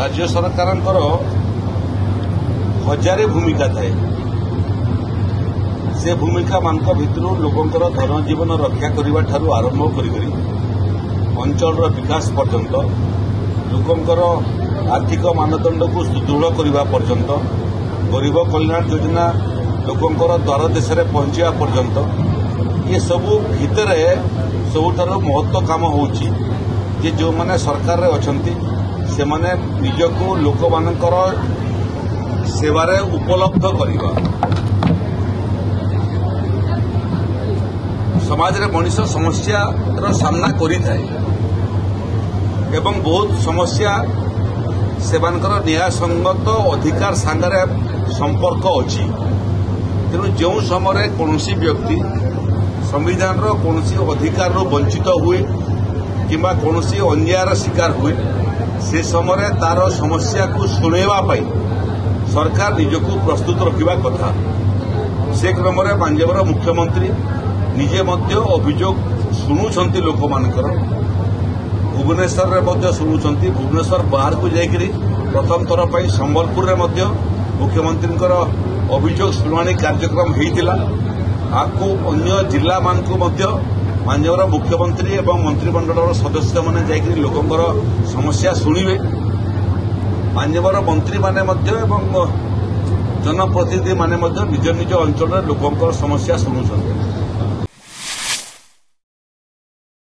राज्य सरकारଙ୍କର हजारे भूमिका थाए से भूमिका मानक भितर लोकंकर धन जीवन रक्षा करने ठारू आरंभ करी अंचल विकास पर्यंत लोकंकर आर्थिक मानदंड को सुदृढ़ करने पर्यंत गरीब कल्याण योजना लोकंकर द्वार देश में पहुंचा पर्यंत ये सबू भितर सबुठार महत्व काम होची जे जो माने सरकार रे अछंती से माने निजको लोक मानकर सेवारे उपलब्ध करिबा समाज रे मनीष समस्या रो सामना करि थाए एवं बहुत समस्या सेवानकर न्याय संगत अधिकार सांगरे संपर्क अछि तेणु जो समय कौनसी व्यक्ति संविधान रो कौनसी अधिकार रो वंचित हुए किंबा कौनसी अन्यायर शिकार हुए से समय तार समस्या को शुणेवा पाई सरकार निजको प्रस्तुत रखिबा कथा से क्रम में पंजाबर मुख्यमंत्री निजे मध्य अभियोग शुणुछंती लोक मानकर भुवनेश्वर रे मध्य शुणुछंती भुवनेश्वर बाहर को जाइकरी प्रथम थर पर संबलपुर रे मध्य मुख्यमंत्री अभियोग शुणाणी कार्यक्रम होइतिला आपको अन्य जिला मान को मध्य पंजाबर मुख्यमंत्री एवं मंत्रिमंडल सदस्य मैंने जाकर लोकंर समस्या शुणिबे पंजाबर मंत्री माने मध्य एवं जनप्रतिनिधि माने मध्य निज निज अंचल लोकंर समस्या शुणुछंती।